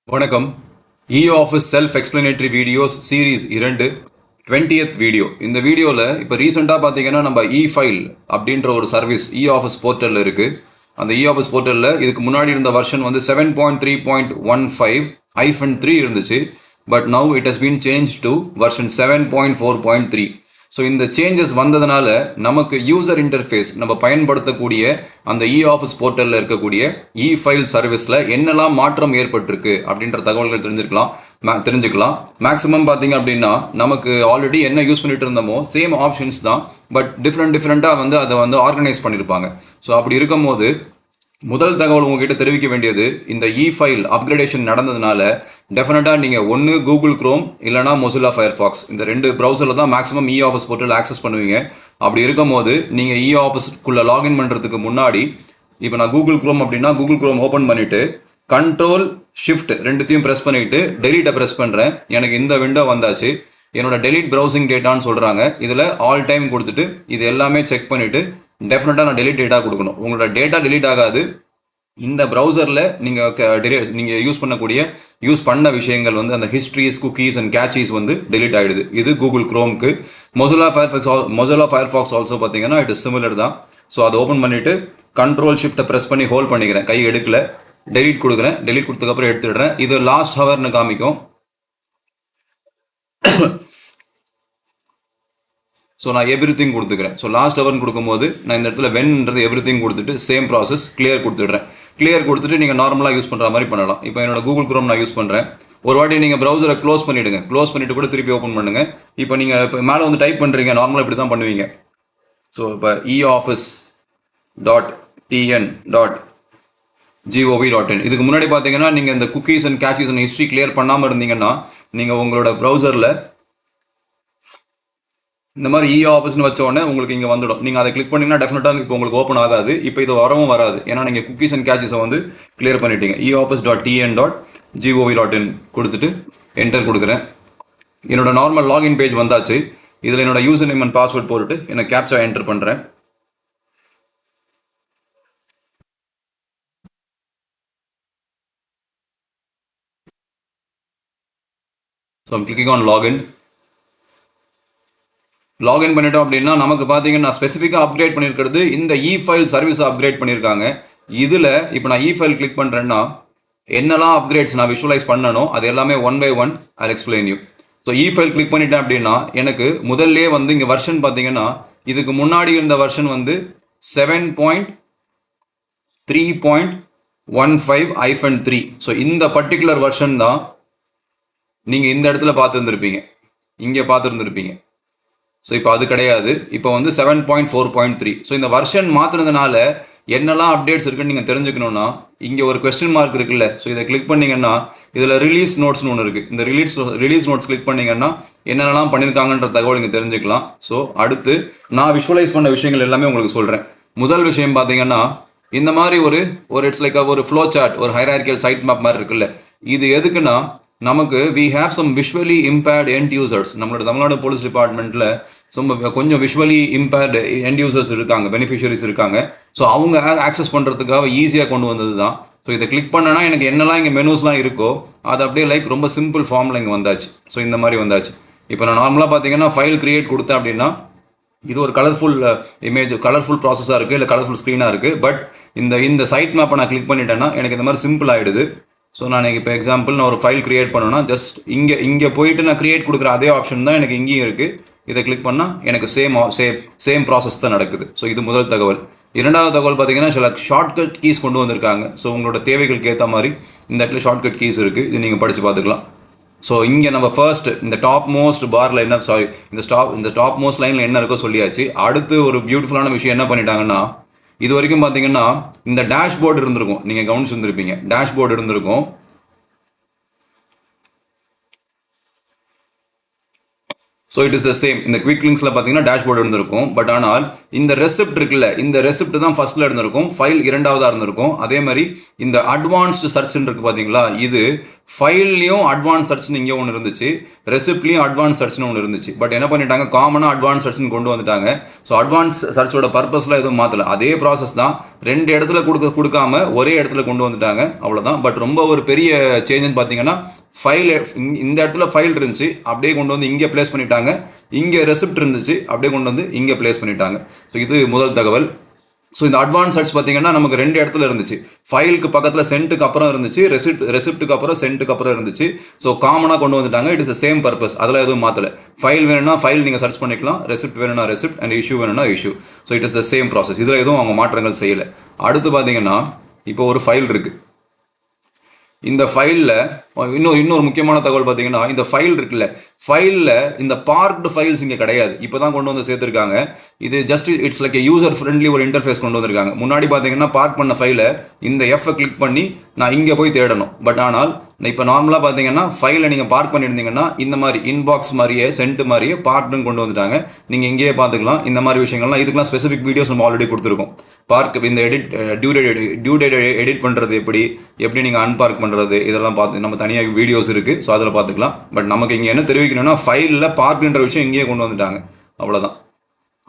வணக்கம். E office self explanatory videos series 2 20th வீடியோ. இந்த வீடியோவில் இப்போ ரீசெண்டாக பார்த்தீங்கன்னா நம்ம இ-ஃபைல் அப்படின்ற ஒரு சர்வீஸ் இ-ஆஃபீஸ் போர்ட்டலில் இருக்குது. அந்த இ-ஆஃபீஸ் போர்ட்டலில் இதுக்கு முன்னாடி இருந்த வெர்ஷன் வந்து 7.3.15-3 இருந்துச்சு. But now it has been change to version 7.4.3. So இந்த சேஞ்சஸ் வந்ததுனால நமக்கு யூசர் இன்டர்ஃபேஸ் நம்ம பயன்படுத்தக்கூடிய அந்த இ-ஆஃபீஸ் போர்ட்டலில் இருக்கக்கூடிய இ-ஃபைல் சர்வீஸில் என்னெல்லாம் மாற்றம் ஏற்பட்டிருக்கு அப்படின்ற தகவல்கள் தெரிஞ்சுக்கலாம். மேக்ஸிமம் பார்த்தீங்க அப்படின்னா நமக்கு ஆல்ரெடி என்ன யூஸ் பண்ணிட்டு இருந்தோமோ சேம் ஆப்ஷன்ஸ் தான், பட் டிஃப்ரெண்ட்டாக வந்து அதை வந்து ஆர்கனைஸ் பண்ணியிருப்பாங்க. ஸோ அப்படி இருக்கும்போது முதல் தகவல் உங்ககிட்ட தெரிவிக்க வேண்டியது, இந்த இ-ஃபைல் அப்கிரேடேஷன் நடந்ததுனால டெஃபினட்டாக நீங்கள் ஒன்று கூகுள் க்ரோம் இல்லைனா மொசில்லா ஃபயர்ஃபாக்ஸ் இந்த 2 ப்ரௌசரில் தான் மேக்ஸிமம் இ-ஆஃபீஸ் போர்ட்டல் ஆக்சஸ் பண்ணுவீங்க. அப்படி இருக்கும்போது நீங்கள் இ-ஆஃபீஸ்க்குள்ளே லாகின் பண்ணுறதுக்கு முன்னாடி இப்போ நான் கூகுள் க்ரோம் அப்படின்னா கூகுள் க்ரோம் ஓப்பன் பண்ணிவிட்டு கண்ட்ரோல் ஷிஃப்ட் ரெண்டுத்தையும் ப்ரெஸ் பண்ணிவிட்டு டெலீட்டை ப்ரெஸ் பண்ணுறேன். எனக்கு இந்த விண்டோ வந்தாச்சு. என்னோட டெலீட் ப்ரௌசிங் டேட்டான்னு சொல்கிறாங்க. இதில் ஆல் டைம் கொடுத்துட்டு இது எல்லாமே செக் பண்ணிவிட்டு டெஃபினட்டாக நான் டெலிட் டேட்டா கொடுக்கணும். உங்களோட டேட்டா டெலிட் ஆகாது. இந்த ப்ரௌசரில் நீங்கள் யூஸ் பண்ண விஷயங்கள் வந்து அந்த ஹிஸ்ட்ரிஸ், குக்கீஸ் அண்ட் கேச்சீஸ் வந்து டெலிட் ஆகிடுது. இது கூகுள் க்ரோம்க்கு. மொசில்லா ஃபயர்ஃபாக்ஸ் ஆல்சோ பார்த்தீங்கன்னா இட் இஸ் சிமிலர் தான். ஸோ அதை ஓப்பன் பண்ணிவிட்டு கண்ட்ரோல் ஷிஃப்ட்டை ப்ரெஸ் பண்ணி ஹோல்ட் பண்ணிக்கிறேன். கை எடுக்கல, டெலிட் கொடுக்குறேன். டெலிட் கொடுத்ததுக்கப்புறம் எடுத்துடுறேன். இது லாஸ்ட் ஹவர்னு காமிக்கும். ஸோ நான் எவ்ரி திங் கொடுத்துக்கிறேன். ஸோ லாஸ்ட் ஹவர்னு கொடுக்கும்போது நான் இந்த இடத்துல வென்ன்றது எவ்ரி திங் கொடுத்துட்டு சேம் ப்ராசஸ் கிளியர் கொடுத்துட்றேன். கிளியர் கொடுத்துட்டு நீங்கள் நார்மலாக யூஸ் பண்ணுற மாதிரி பண்ணலாம். இப்போ என்னோட கூகுள் க்ரோம் நான் யூஸ் பண்ணுறேன். ஒரு வாட்டி நீங்கள் ப்ரௌசரை க்ளோஸ் பண்ணிவிடுங்க. க்ளோஸ் பண்ணிவிட்டு கூட திருப்பி ஓப்பன் பண்ணுங்கள். இப்போ நீங்கள் இப்போ மேலே வந்து டைப் பண்ணுறீங்க, நார்மலாக இப்படி தான் பண்ணுவீங்க. ஸோ இப்போ eoffice.tn.gov.in இதுக்கு முன்னாடி பார்த்தீங்கன்னா நீங்கள் இந்த cookies and caches and history clear பண்ணாமல் இருந்தீங்கன்னா நீங்கள் உங்களோட ப்ரௌசரில் இந்த மாதிரி இ-ஆஃபீஸ்னு வச்ச உடனே உங்களுக்கு இங்கே வந்துடும். நீங்கள் அதை கிளிக் பண்ணிங்கன்னா டெஃபினட்டாக இப்போ உங்களுக்கு ஓப்பன் ஆகாது. இப்போ இது வரவும் வராது. ஏன்னா நீங்கள் குக்கீஸ் அண்ட் கேச்சஸை வந்து கிளியர் பண்ணிட்டீங்க. eoffice.tn.gov.in கொடுத்துட்டு என்டர் கொடுக்குறேன். என்னோட நார்மல் லாகின் பேஜ் வந்தாச்சு. இதில் என்னோட யூசர் நேம் அண்ட் பாஸ்வேர்ட் போட்டுட்டு எனக்கு கேப்சா என்டர் பண்ணுறேன். So I'm clicking on login. Login பண்ணிட்டோம் அப்படின்னா நமக்கு பார்த்தீங்கன்னா ஸ்பெசிஃபிக்காக அப்கிரேட் பண்ணியிருக்கிறது இந்த இ-ஃபைல் சர்வீஸை அப்கிரேட் பண்ணியிருக்காங்க. இதில் இப்போ நான் இ-ஃபைல் கிளிக் பண்ணுறேன்னா என்னெல்லாம் அப்கிரேட்ஸ் நான் விஷுவலைஸ் பண்ணணும் அது எல்லாமே one by one I explain you. So e file click பண்ணிட்டேன் அப்படின்னா எனக்கு முதல்லே வந்து இங்கே வெர்ஷன் பார்த்தீங்கன்னா இதுக்கு முன்னாடி இருந்த வெர்ஷன் வந்து 7.3.15-3. ஸோ இந்த பர்டிகுலர் வெர்ஷன் தான் நீங்கள் இந்த இடத்துல பார்த்துருந்துருப்பீங்க, இங்கே பார்த்துருந்துருப்பீங்க. ஸோ இப்போ அது கிடையாது. இப்போ வந்து 7.4.3. ஸோ இந்த வெர்ஷன் மாற்றுறதுனால என்னெல்லாம் அப்டேட்ஸ் இருக்குன்னு நீங்கள் தெரிஞ்சுக்கணுன்னா இங்கே ஒரு கொஸ்டின் மார்க் இருக்குல்ல. ஸோ இதை கிளிக் பண்ணிங்கன்னா இதில் ரிலீஸ் நோட்ஸ்னு ஒன்று இருக்குது. இந்த ரிலீஸ் நோட்ஸ் கிளிக் பண்ணிங்கன்னா என்னென்னலாம் பண்ணியிருக்காங்கன்ற தகவல் இங்கே தெரிஞ்சுக்கலாம். ஸோ அடுத்து நான் விஷுவலைஸ் பண்ண விஷயங்கள் எல்லாமே உங்களுக்கு சொல்கிறேன். முதல் விஷயம் பார்த்தீங்கன்னா இந்த மாதிரி ஒரு இட்ஸ் லைக் ஒரு ஃப்ளோ சார்ட், ஒரு ஹைரார்கியல் சைட் மேப் மாதிரி இருக்குல்ல. இது எதுக்குன்னா நமக்கு we have some visually impaired end users. நம்மளோட தமிழ்நாடு போலீஸ் டிபார்ட்மெண்ட்டில் கொஞ்சம் விஷுவலி இம்பேர்டு எண்ட் யூசர்ஸ் இருக்காங்க, பெனிஃபிஷரிஸ் இருக்காங்க. ஸோ அவங்க ஆக்சஸ் பண்ணுறதுக்காக ஈஸியாக கொண்டு வந்தது தான். ஸோ இதை கிளிக் பண்ணனா எனக்கு என்னெல்லாம் இங்கே மெனூஸ்லாம் இருக்கோ அது அப்படியே லைக் ரொம்ப சிம்பிள் ஃபார்மில் இங்கே வந்தாச்சு. ஸோ இந்த மாதிரி வந்தாச்சு. இப்போ நான் நார்மலாக பார்த்தீங்கன்னா ஃபைல் கிரியேட் கொடுத்தேன் அப்படின்னா இது ஒரு கலர்ஃபுல் கலர்ஃபுல் ப்ராசஸாக இருக்குது, இல்லை கலர்ஃபுல் ஸ்க்ரீனாக இருக்குது. பட் இந்த சைட் மேப்பை நான் கிளிக் பண்ணிட்டேன்னா எனக்கு இந்த மாதிரி சிம்பிள் ஆகிடுது. ஸோ நான் இப்போ எக்ஸாம்பிள் நான் ஒரு ஃபைல் கிரியேட் பண்ணணும்னா ஜஸ்ட் இங்கே போயிட்டு நான் கிரியேட் கொடுக்குற அதே ஆப்ஷன் தான் எனக்கு இங்கேயும் இருக்குது. இதை கிளிக் பண்ணால் எனக்கு சேம் ப்ராசஸ் தான் நடக்குது. ஸோ இது முதல் தகவல். இரண்டாவது தகவல் பார்த்தீங்கன்னா சில ஷார்ட்கட் கீஸ் கொண்டு வந்திருக்காங்க. ஸோ உங்களோட தேவைகளுக்கு ஏற்ற மாதிரி இந்த இடத்துல ஷார்ட்கட் கீஸ் இருக்குது. இது நீங்கள் படித்து பார்த்துக்கலாம். ஸோ இங்கே நம்ம ஃபர்ஸ்ட் இந்த டாப் மோஸ்ட் பாரில் இந்த டாப் மோஸ்ட் லைனில் என்ன இருக்கோ சொல்லியாச்சு. அடுத்து ஒரு பியூட்டிஃபுல்லான விஷயம் என்ன பண்ணிட்டாங்கன்னா இது வரைக்கும் பார்த்தீங்கன்னா இந்த டேஷ்போர்டு இருந்திருக்கும், நீங்கள் கவனிச்சுருந்துருப்பீங்க. டேஷ்போர்டு இருந்திருக்கும். So it is the same. இந்த குவிக் லிங்க்ஸில் பார்த்தீங்கன்னா டேஷ்போர்டு இருந்திருக்கும். பட் ஆனால் இந்த ரெசிப்ட் இருக்குல்ல, இந்த ரெசிப்ட் தான் ஃபர்ஸ்ட்டில் இருந்திருக்கும், ஃபைல் இரண்டாவதாக இருந்திருக்கும். அதே மாதிரி இந்த அட்வான்ஸ்டு சர்ச்னு இருக்குது பார்த்தீங்களா, இது ஃபைல்லையும் அட்வான்ஸ் சர்ச்னு இங்கே ஒன்று இருந்துச்சு, ரெசிப்ட்லையும் அட்வான்ஸ் சர்ச்னு ஒன்று இருந்துச்சு. பட் என்ன பண்ணிட்டாங்க, காமனாக அட்வான்ஸ் சர்ச்னு கொண்டு வந்துட்டாங்க. ஸோ அட்வான்ஸ் சர்ச்சோட பர்பஸ்லாம் எதுவும் மாற்றலை, அதே ப்ராசஸ் தான். 2 இடத்துல கொடுக்காம ஒரே இடத்துல கொண்டு வந்துட்டாங்க, அவ்வளோதான். பட் ரொம்ப ஒரு பெரிய சேஞ்சுன்னு பார்த்தீங்கன்னா, ஃபைல் இந்த இடத்துல ஃபைல் இருந்துச்சு, அப்படியே கொண்டு வந்து இங்கே பிளேஸ் பண்ணிட்டாங்க. இங்கே ரெசிப்ட் இருந்துச்சு, அப்படியே கொண்டு வந்து இங்கே பிளேஸ் பண்ணிட்டாங்க. ஸோ இது முதல் தகவல். ஸோ இந்த அட்வான்ஸ் சர்ச் பார்த்தீங்கன்னா நமக்கு 2 இடத்துல இருந்துச்சு. ஃபைலுக்கு பக்கத்தில் சென்ட்டுக்கு அப்புறம் இருந்துச்சு, ரெசிப்ட்டுக்கு அப்புறம் சென்ட்டுக்கு அப்புறம் இருந்துச்சு. ஸோ காமனாக கொண்டு வந்துட்டாங்க. இட் இஸ் சேம் பர்பஸ், அதில் எதுவும் மாற்றலை. ஃபைல் வேணும்னா ஃபைல் நீங்கள் சர்ச் பண்ணிக்கலாம், ரெசிப்ட் வேணும்னா ரெசிப்ட், அண்ட் இஷ்யூ வேணும்னா issue. So it is the same process. இதில் எதுவும் அவங்க மாற்றங்கள் செய்யலை. அடுத்து பார்த்தீங்கன்னா இப்போ ஒரு ஃபைல் இருக்குது. இந்த ஃபைலில் இன்னொரு முக்கியமான தகவல் பார்த்தீங்கன்னா, இந்த ஃபைல் இருக்குல்ல, ஃபைலில் இந்த பார்க்டு ஃபைல்ஸ் இங்கே கிடையாது, இப்போ தான் கொண்டு வந்து சேர்த்துருக்காங்க. இது just it's like user friendly ஒரு இன்டர்ஃபேஸ் கொண்டு வந்திருக்காங்க. முன்னாடி பார்த்தீங்கன்னா பார்க் பண்ண ஃபைலை இந்த எஃப்ஐ கிளிக் பண்ணி நான் இங்கே போய் தேடணும். பட் ஆனால் இப்போ நார்மலாக பார்த்தீங்கன்னா ஃபைலை நீங்கள் பார்க் பண்ணியிருந்தீங்கன்னா இந்த மாதிரி இன்பாக்ஸ் மாதிரியே சென்ட் மாதிரியே பார்க்டுன்னு கொண்டு வந்துட்டாங்க. நீங்கள் இங்கேயே பார்த்துக்கலாம். இந்த மாதிரி விஷயங்கள்லாம் இதுக்கெலாம் ஸ்பெசிஃபிக் வீடியோஸ் நம்ம ஆல்ரெடி கொடுத்துருக்கோம். பார்க் இந்த டியூ டேட் எடிட் பண்ணுறது எப்படி நீங்கள் அன்பார்க் பண்ணுறது, இதெல்லாம் பார்த்து நம்ம தனியாக வீடியோஸ் இருக்குது. ஸோ அதில் பார்த்துக்கலாம். பட் நமக்கு இங்கே என்ன தெரிவிக்கணும்னா, ஃபைலில் பார்க்குன்ற விஷயம் இங்கேயே கொண்டு வந்துட்டாங்க, அவ்வளோதான்.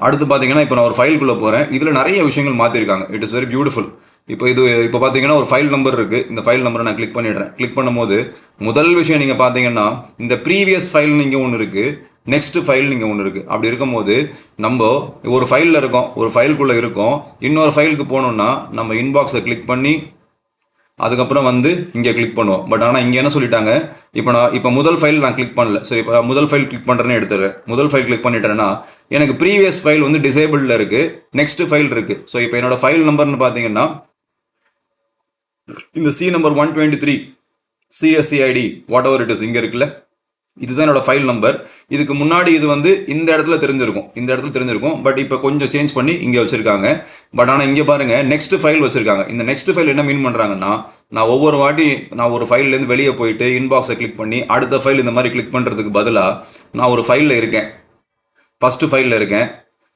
அடுத்து பார்த்தீங்கன்னா இப்போ நான் ஒரு ஃபைலுக்குள்ளே போகிறேன். இதில் நிறைய விஷயங்கள் மாற்றிருக்காங்க. It is very beautiful. இப்போ பார்த்தீங்கன்னா ஒரு ஃபைல் நம்பர் இருக்குது. இந்த ஃபைல் நம்பரை நான் கிளிக் பண்ணிடுறேன். கிளிக் பண்ணும்போது முதல் விஷயம் நீங்கள் பார்த்தீங்கன்னா இந்த ப்ரீவியஸ் ஃபைல்னு இங்கே ஒன்று இருக்குது, நெக்ஸ்ட் ஃபைல் இங்கே ஒன்று இருக்குது. அப்படி இருக்கும்போது நம்ம ஒரு ஃபைலில் இருக்கோம், ஒரு ஃபைலுக்குள்ளே இருக்கோம், இன்னொரு ஃபைலுக்கு போகணுன்னா நம்ம இன்பாக்ஸை கிளிக் பண்ணி அதுக்கப்புறம் வந்து இங்கே கிளிக் பண்ணுவோம். பட் ஆனால் இங்கே என்ன சொல்லிட்டாங்க, இப்போ முதல் ஃபைல் நான் கிளிக் பண்ணல. சரி, முதல் ஃபைல் கிளிக் பண்ணுறேன்னு எடுத்துறேன். முதல் ஃபைல் கிளிக் பண்ணிட்டேன்னா எனக்கு ப்ரீவியஸ் ஃபைல் வந்து டிசேபிளில் இருக்குது, நெக்ஸ்ட் ஃபைல் இருக்குது. ஸோ இப்போ என்னோட ஃபைல் நம்பர்னு பார்த்தீங்கன்னா இந்த C number 123 CSCID what ever it is இங்கே இருக்குல்ல, இதுதான் என்னோட ஃபைல் நம்பர். இதுக்கு முன்னாடி இது வந்து இந்த இடத்துல தெரிஞ்சிருக்கும். பட் இப்போ கொஞ்சம் சேஞ்ச் பண்ணி இங்கே வச்சுருக்காங்க. பட் ஆனால் இங்கே பாருங்கள், நெக்ஸ்ட் ஃபைல் வச்சுருக்காங்க. இந்த நெக்ஸ்ட் ஃபைல் என்ன மீன் பண்ணுறாங்கன்னா, நான் ஒவ்வொரு வாட்டி நான் ஒரு ஃபைல்லேருந்து வெளியே போயிட்டு இன்பாக்ஸை கிளிக் பண்ணி அடுத்த ஃபைல் இந்த மாதிரி கிளிக் பண்ணுறதுக்கு பதிலாக நான் ஒரு ஃபைலில் இருக்கேன், ஃபஸ்ட்டு ஃபைலில் இருக்கேன்.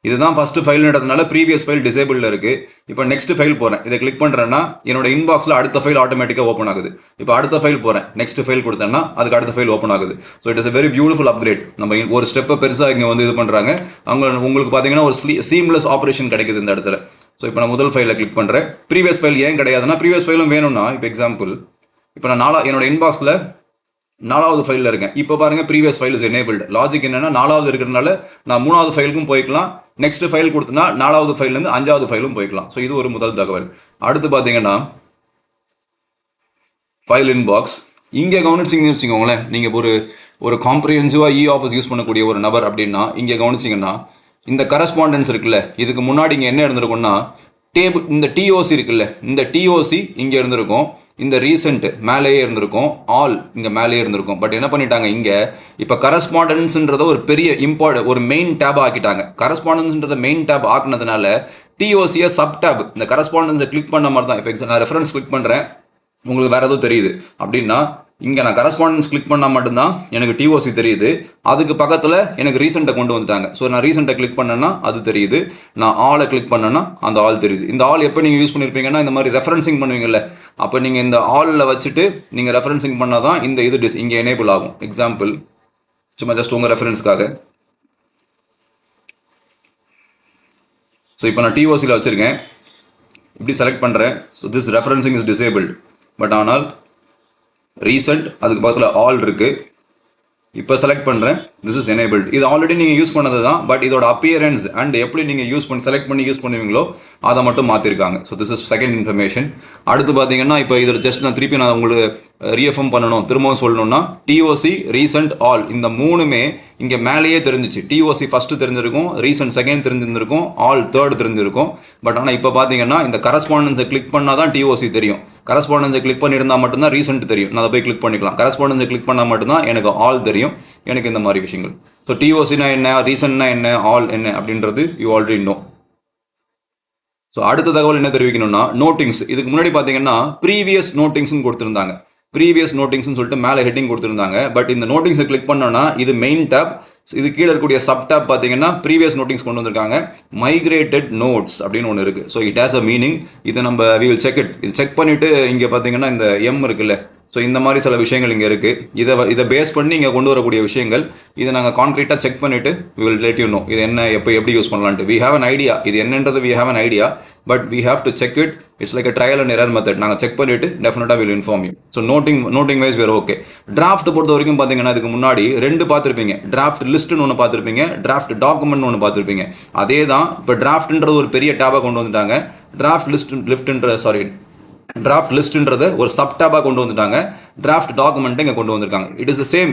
இதுதான் ஃபஸ்ட்டு ஃபைல்ன்றதுனால ப்ரீவியஸ் ஃபைல் டிசேபிளில் இருக்குது. இப்போ நெக்ஸ்ட் ஃபைல் போகிறேன், இதை கிளிக் பண்ணுறேன்னா என்னோட இன்பாக்ஸில் அடுத்த ஃபைல் ஆட்டோமேட்டிக்காக ஓப்பன் ஆகுது. இப்போ அடுத்த ஃபைல் போகிறேன், நெக்ஸ்ட் ஃபைல் கொடுத்தேன்னா அதுக்கு அடுத்த ஃபைல் ஓப்பன் ஆகுது. So it is a very beautiful upgrade. நம்ம ஒரு ஸ்டெப்பை பெருசாக இங்கே வந்து இது பண்ணுறாங்க. உங்களுக்கு பார்த்தீங்கன்னா ஒரு சீம்லெஸ் ஆப்ரேஷன் கிடைக்குது இந்த இடத்துல. ஸோ இப்போ நான் முதல் ஃபைலில் கிளிக் பண்ணுறேன். ப்ரீவியஸ் ஃபைல் ஏன் கிடையாதுன்னா, ப்ரீவியஸ் ஃபைலும் வேணும்னா, இப்போ எக்ஸாம்பிள் இப்போ நான் என்னோட இன்பாக்ஸில் 4வது ஃபைலில் இருக்கேன். இப்போ பாருங்கள், previous file is enabled. Logic என்னென்னா, 4வது இருக்கிறதுனால நான் 3வது ஃபைலுக்கும் போய்க்கலாம், நெக்ஸ்ட் ஃபைல் கொடுத்தனா 4வது ஃபைல்லேருந்து 5வது ஃபைலும் போய்க்கலாம். ஸோ இது ஒரு முதல் தகவல். அடுத்து பார்த்தீங்கன்னா ஃபைல் இன்பாக்ஸ் இங்கே கவனிச்சிங்கன்னு வச்சுக்கோங்களேன். நீங்கள் ஒரு காம்ப்ரிஹென்சிவாக ஆஃபீஸ் யூஸ் பண்ணக்கூடிய ஒரு நபர் அப்படின்னா இங்கே கவனிச்சிங்கன்னா இந்த கரஸ்பாண்டன்ஸ் இருக்குல்ல, இதுக்கு முன்னாடி இங்கே என்ன இருந்திருக்கும்னா இந்த TOC இருக்குல்ல, இந்த TOC இங்கே இருந்திருக்கும், இந்த ரீசெண்ட் மேலேயே இருந்திருக்கும், ஆல் இங்கே மேலேயே இருந்திருக்கும். பட் என்ன பண்ணிட்டாங்க, இங்கே இப்போ கரஸ்பாண்டன்ஸ்ன்றத ஒரு பெரிய ஒரு மெயின் டேப் ஆக்கிட்டாங்க. கரஸ்பாண்டன்ஸ்ன்றத மெயின் டேப் ஆக்குனதுனால TOCயை சப் டேப், இந்த கரஸ்பாண்டன்ஸை கிளிக் பண்ண மாதிரி தான். இப்போ நான் ரெஃபரன்ஸ் கிளிக் பண்ணுறேன், உங்களுக்கு வேறு எதுவும் தெரியுது அப்படின்னா இங்கே நான் கரஸ்பாண்டன்ஸ் கிளிக் பண்ணால் மட்டும்தான் எனக்கு TOC தெரியுது. அதுக்கு பக்கத்தில் எனக்கு ரீசெண்ட்டை கொண்டு வந்துட்டாங்க. ஸோ நான் ரீசெண்ட்டை கிளிக் பண்ணேன்னா அது தெரியுது, நான் ஆலை கிளிக் பண்ணேன்னா அந்த ஆல் தெரியுது. இந்த ஆல் எப்போ நீங்கள் யூஸ் பண்ணியிருப்பீங்கன்னா, இந்த மாதிரி ரெஃபரன்சிங் பண்ணுவீங்கல்ல, அப்போ நீங்கள் இந்த ஆலில் வச்சுட்டு நீங்கள் ரெஃபரன்சிங் பண்ணால் தான் இந்த இது இங்கே எனேபிள் ஆகும். எக்ஸாம்பிள் சும்மா ஜஸ்ட் உங்கள் ரெஃபரன்ஸ்க்காக. ஸோ இப்போ நான் TOCயில் வச்சுருக்கேன், இப்படி செலக்ட் பண்ணுறேன். So this referencing is disabled. But ஆனால் ரீசெண்ட் அதுக்கு பக்கத்தில் ஆல் இருக்குது. இப்போ செலக்ட் பண்ணுறேன், திஸ் இஸ் எனேபிள்டு. இது ஆல்ரெடி நீங்கள் யூஸ் பண்ணது தான். பட் இதோட அப்பியரன்ஸ் அண்ட் எப்படி நீங்கள் செலக்ட் பண்ணி யூஸ் பண்ணுவீங்களோ அதை மட்டும் மாற்றிருக்காங்க. So this is second information. அடுத்து பார்த்தீங்கன்னா இப்போ இதில் ஜஸ்ட் நான் உங்களுக்கு ரீஎஃப்எம் பண்ணணும், திரும்பவும் சொல்லணும்னா TOC ரீசெண்ட் ஆல் இந்த மூணுமே இங்கே மேலேயே தெரிஞ்சிச்சு. TOC ஃபஸ்ட்டு தெரிஞ்சிருக்கும், ரீசெண்ட் செகண்ட் தெரிஞ்சிருந்திருக்கும், ஆல் தேர்ட் தெரிஞ்சிருக்கும். பட் ஆனால் இப்போ பார்த்தீங்கன்னா இந்த கரஸ்பாண்டன்ஸை கிளிக் பண்ணால் தான் TOC தெரியும். கரஸ்பாண்டன்ஸை கிளிக் பண்ணியிருந்தால் மட்டும்தான் ரீசெண்ட் தெரியும், நான் அதை போய் கிளிக் பண்ணிக்கலாம். கரஸ்பாண்டன்ஸை கிளிக் பண்ணால் மட்டும்தான் எனக்கு ஆல் தெரியும், எனக்கு இந்த மாதிரி விஷயங்கள். ஸோ TOCனா என்ன, ரீசெண்ட்னா என்ன, ஆல் என்ன அப்படின்றது யூ ஆல்ரெடி நோ. ஸோ அடுத்த தகவல் என்ன தெரிவிக்கணும்னா, நோட்டிங்ஸ். இதுக்கு முன்னாடி பார்த்தீங்கன்னா ப்ரீவியஸ் நோட்டிங்ஸ்னு கொடுத்துருந்தாங்க. ப்ரீவியஸ் நோட்டிங்ஸ்னு சொல்லிட்டு மேலே ஹெட்டிங் கொடுத்துருந்தாங்க. பட் இந்த நோட்டிங்ஸை கிளிக் பண்ணோன்னா இது மெயின் டேப். இது கீழே இருக்கக்கூடிய சப் டேப் பார்த்தீங்கன்னா ப்ரீவியஸ் நோட்டிங்ஸ் கொண்டு வந்திருக்காங்க. மைக்ரேட்டட் நோட்ஸ் அப்படின்னு ஒன்று இருக்குது. So it has a meaning. இதை நம்ம வி வில் செக் இட். இது செக் பண்ணிவிட்டு இங்கே பார்த்தீங்கன்னா இந்த எம் இருக்குல்ல, ஸோ இந்த மாதிரி சில விஷயங்கள் இங்கே இருக்குது. இதை பேஸ் பண்ணி இங்கே கொண்டு வரக்கூடிய விஷயங்கள் இதை நாங்கள் கான்க்ரீட்டாக செக் பண்ணிவிட்டு we will let you know இது என்ன எப்படி யூஸ் பண்ணலான்ட்டு. வி ஹேவ் அன் ஐடியா, இது என்னன்றது we have an idea, but we have to check it. It's like a trial and error method. நாங்கள் செக் பண்ணிவிட்டு டெஃபினட்டாக will inform you. So noting wise வேறு ஓகே. டிராஃப்ட் பொறுத்த வரைக்கும் பார்த்தீங்கன்னா இதுக்கு முன்னாடி 2 பார்த்துருப்பீங்க. டிராஃப்ட் லிஸ்ட்டுன்னு ஒன்று பார்த்துருப்பீங்க, டிராஃப்ட் டாக்குமெண்ட்னு ஒன்று பார்த்துருப்பீங்க. அதே தான் இப்போ டிராஃப்ட்ன்றது ஒரு பெரிய டேபாக கொண்டு வந்துட்டாங்க. டிராஃப்ட் லிஸ்ட்ன்றதை ஒரு சப் டேபாக கொண்டு வந்துட்டாங்க. டிராஃப்ட் டாக்குமெண்ட்டை இங்கே கொண்டு வந்திருக்காங்க. It is the same.